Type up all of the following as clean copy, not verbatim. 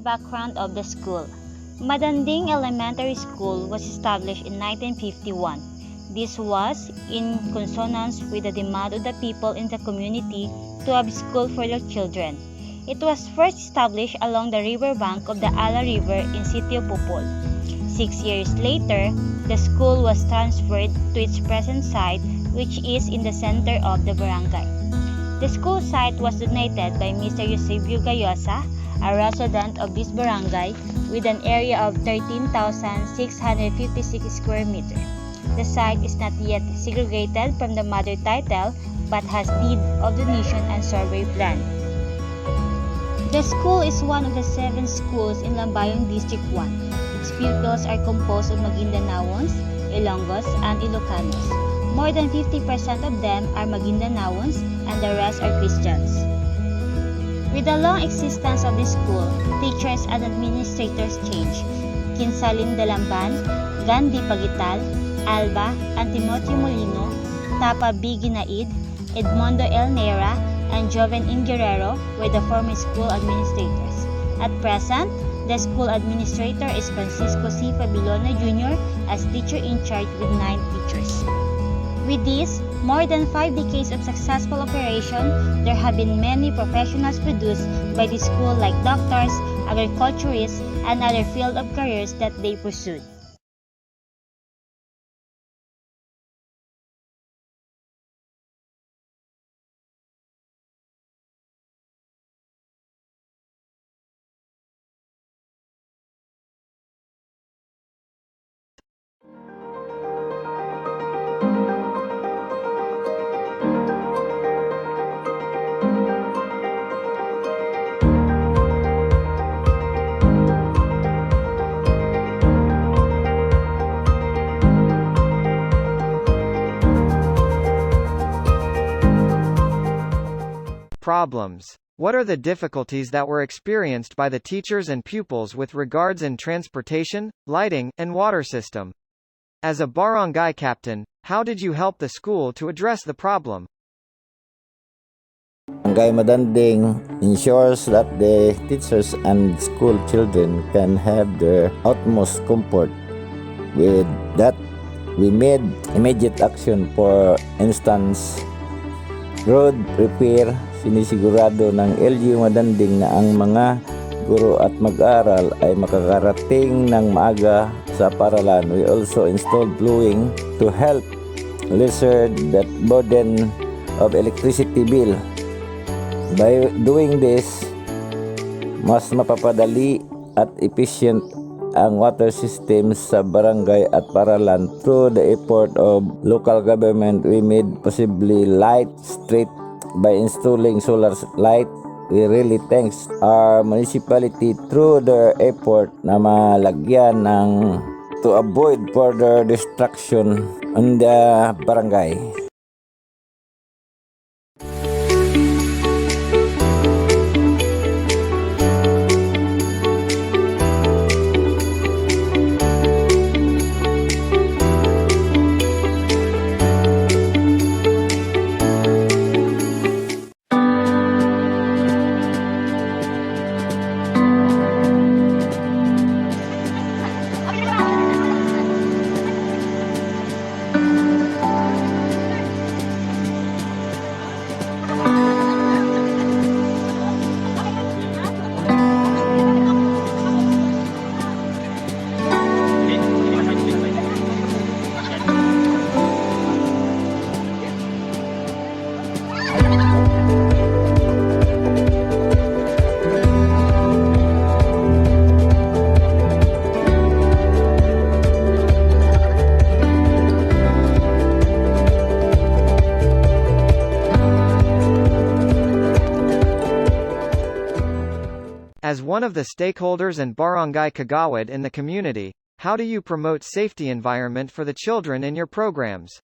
background of the school. Madanding Elementary School was established in 1951. This was in consonance with the demand of the people in the community to have school for their children. It was first established along the riverbank of the Ala River in Sitio Pupol. 6 years later, the school was transferred to its present site, which is in the center of the barangay. The school site was donated by Mr. Eusebio Gayosa, a resident of this barangay, with an area of 13,656 square meters. The site is not yet segregated from the mother title but has deed of donation and survey plan. The school is one of the 7 schools in Lambayong District 1. Its pupils are composed of Maguindanaons, Ilonggos, and Ilocanos. More than 50% of them are Maguindanaons and the rest are Christians. With the long existence of this school, teachers and administrators changed. Kinsalin Dalamban, Gandhi Pagital, Alba, and Timoteo Molino, Tapa B. Ginaid, Edmondo L. Nera, and Joven In Guerrero were the former school administrators. At present, the school administrator is Francisco C. Fabilona Jr. as teacher in charge with 9 teachers. With this, more than 5 decades of successful operation, there have been many professionals produced by the school like doctors, agriculturists, and other field of careers that they pursued. Problems. What are the difficulties that were experienced by the teachers and pupils with regards in transportation, lighting, and water system? As a barangay captain, how did you help the school to address the problem? Barangay Madanding ensures that the teachers and school children can have their utmost comfort. With that, we made immediate action. For instance, road repair. Sinisigurado ng LGU Madanding na ang mga guro at mag-aral ay makakarating ng maaga sa paaralan. We also installed plumbing to help lessen the burden of electricity bill. By doing this, mas mapapadali at efficient ang water system sa barangay at paaralan. Through the effort of local government, we made possibly light street by installing solar light. We really thanks our municipality through their effort na malagyan ng to avoid further destruction in the barangay. As one of the stakeholders and barangay kagawad in the community, how do you promote safety environment for the children in your programs?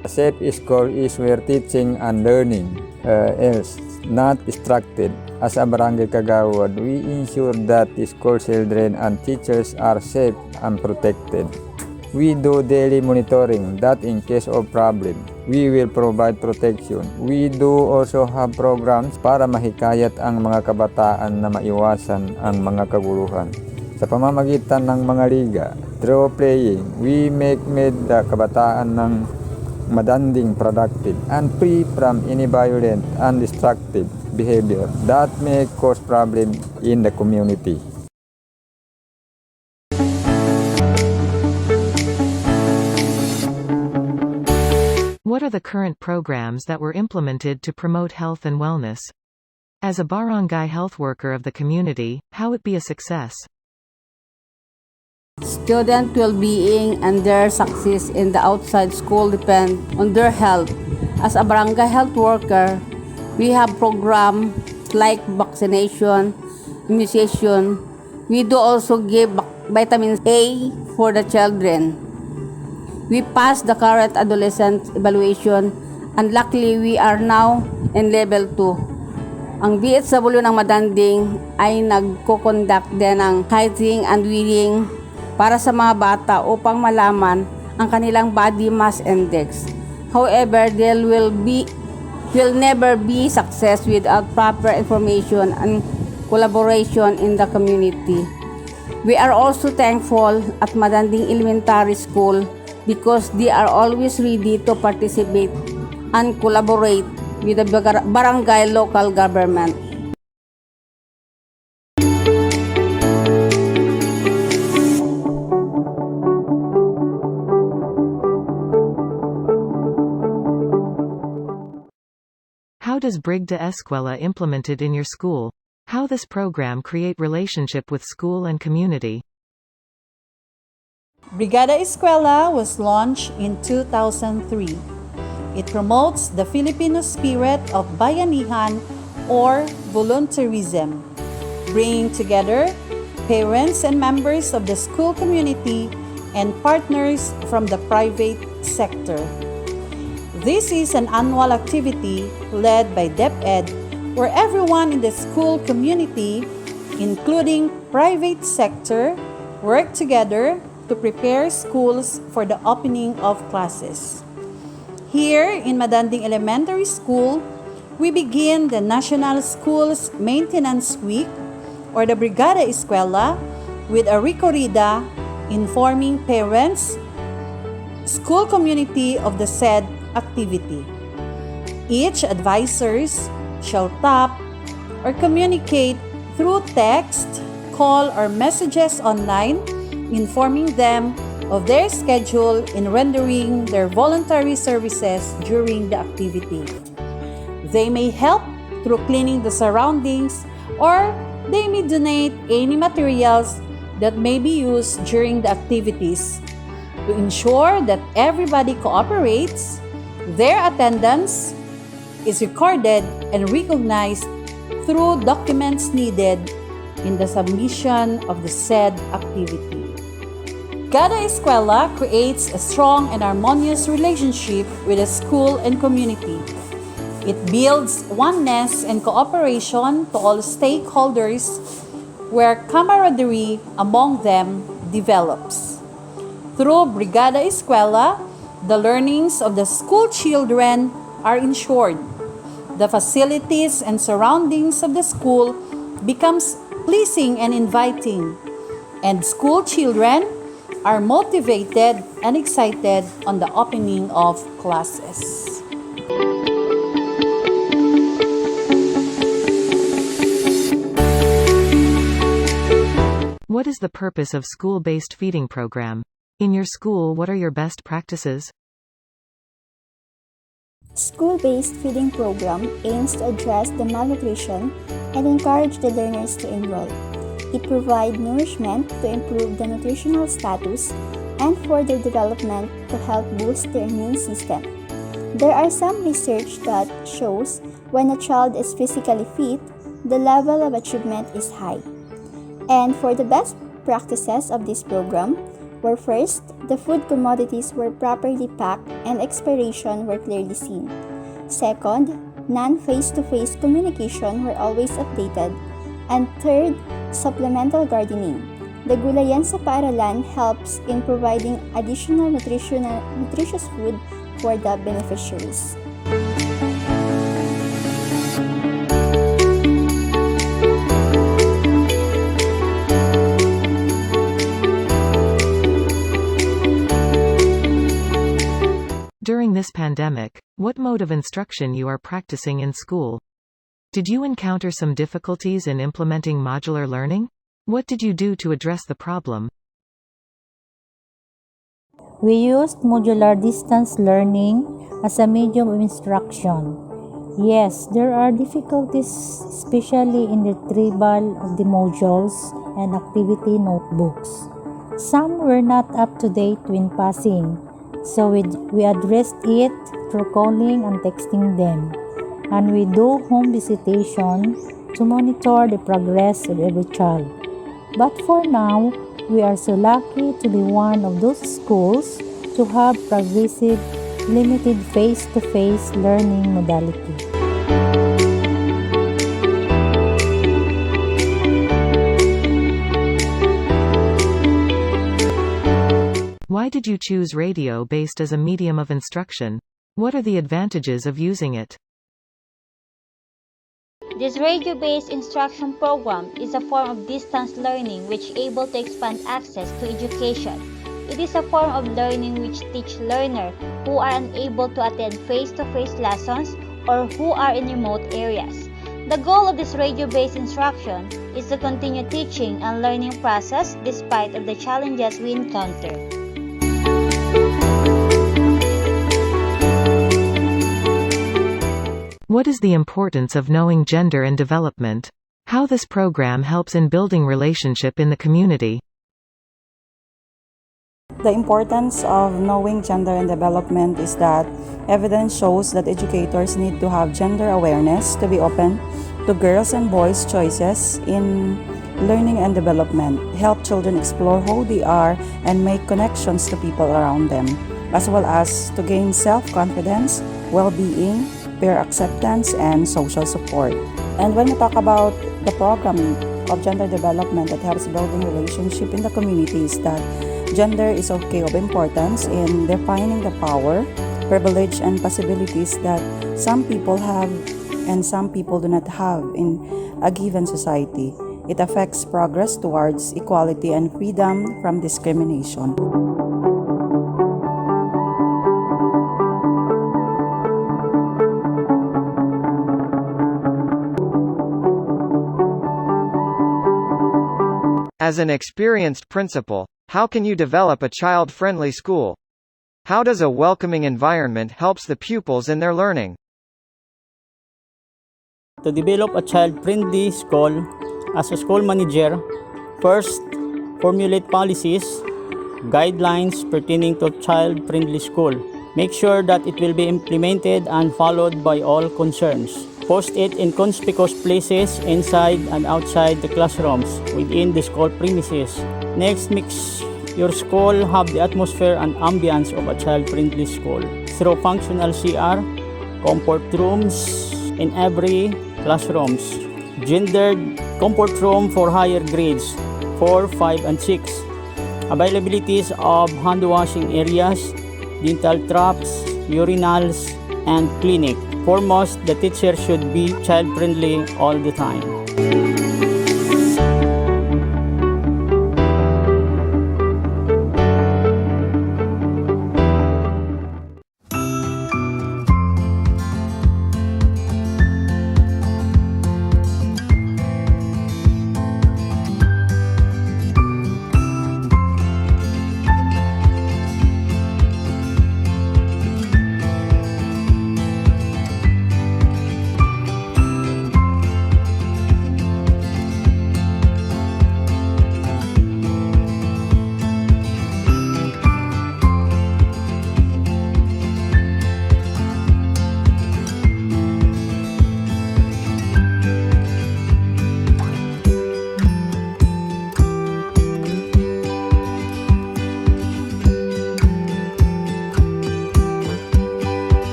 A safe school is where teaching and learning is not distracted. As a barangay kagawad, we ensure that the school children and teachers are safe and protected. We do daily monitoring that in case of problem, we will provide protection. We do also have programs para mahikayat ang mga kabataan na maiwasan ang mga kaguluhan. Sa pamamagitan ng mga liga, through playing, we make the kabataan ng Madanding productive and free from any violent and destructive behavior that may cause problem in the community. What are the current programs that were implemented to promote health and wellness? As a barangay health worker of the community, how it be a success? Student well-being and their success in the outside school depend on their health. As a barangay health worker, we have programs like vaccination, immunization. We do also give vitamin A for the children. We passed the current adolescent evaluation and luckily we are now in level 2. Ang BHW ng Madanding ay nagko-conduct din ng heighting and weighing para sa mga bata upang malaman ang kanilang body mass index. However, there will never be success without proper information and collaboration in the community. We are also thankful at Madanding Elementary School because they are always ready to participate and collaborate with the barangay local government. How does Brigda Eskwela implemented in your school? How this program create relationship with school and community? Brigada Eskwela was launched in 2003. It promotes the Filipino spirit of bayanihan or volunteerism, bringing together parents and members of the school community and partners from the private sector. This is an annual activity led by DepEd where everyone in the school community, including private sector, work together to prepare schools for the opening of classes. Here in Madanding Elementary School, we begin the National Schools Maintenance Week or the Brigada Eskwela with a recorrida informing parents, school community of the said activity. Each advisors shall tap or communicate through text, call, or messages online informing them of their schedule in rendering their voluntary services during the activity. They may help through cleaning the surroundings or they may donate any materials that may be used during the activities. To ensure that everybody cooperates, their attendance is recorded and recognized through documents needed in the submission of the said activity. Brigada Eskwela creates a strong and harmonious relationship with the school and community. It builds oneness and cooperation to all stakeholders where camaraderie among them develops. Through Brigada Eskwela, the learnings of the school children are ensured. The facilities and surroundings of the school becomes pleasing and inviting, and school children are motivated and excited on the opening of classes. What is the purpose of school-based feeding program? In your school, what are your best practices? School-based feeding program aims to address the malnutrition and encourage the learners to enroll. It provides nourishment to improve the nutritional status and for their development to help boost their immune system. There are some research that shows when a child is physically fit, the level of achievement is high. And for the best practices of this program were first, the food commodities were properly packed and expiration were clearly seen. Second, non-face-to-face communication were always updated. And third, supplemental gardening. The gulayan sa paaralan helps in providing additional nutritious food for the beneficiaries. During this pandemic, what mode of instruction you are practicing in school? Did you encounter some difficulties in implementing modular learning? What did you do to address the problem? We used modular distance learning as a medium of instruction. Yes, there are difficulties, especially in the retrieval of the modules and activity notebooks. Some were not up to date when passing, so we addressed it through calling and texting them. And we do home visitation to monitor the progress of every child. But for now, we are so lucky to be one of those schools to have progressive, limited face-to-face learning modality. Why did you choose radio-based as a medium of instruction? What are the advantages of using it? This radio-based instruction program is a form of distance learning which is able to expand access to education. It is a form of learning which teach learners who are unable to attend face-to-face lessons or who are in remote areas. The goal of this radio-based instruction is to continue teaching and learning process despite of the challenges we encounter. What is the importance of knowing gender and development? How this program helps in building relationship in the community? The importance of knowing gender and development is that evidence shows that educators need to have gender awareness to be open to girls and boys' choices in learning and development, help children explore who they are and make connections to people around them, as well as to gain self-confidence, well-being, peer acceptance, and social support. And when we talk about the program of gender development that helps building relationship in the community is that gender is of importance in defining the power, privilege, and possibilities that some people have and some people do not have in a given society. It affects progress towards equality and freedom from discrimination. As an experienced principal, how can you develop a child-friendly school? How does a welcoming environment helps the pupils in their learning? To develop a child-friendly school, as a school manager, first, formulate policies, guidelines pertaining to child-friendly school. Make sure that it will be implemented and followed by all concerns. Post it in conspicuous places inside and outside the classrooms within the school premises. Next, makes your school have the atmosphere and ambience of a child-friendly school through functional CR, comfort rooms in every classrooms, gendered comfort room for higher grades 4, 5, and 6, availabilities of hand washing areas, dental traps, urinals, and clinic. Foremost, the teacher should be child-friendly all the time.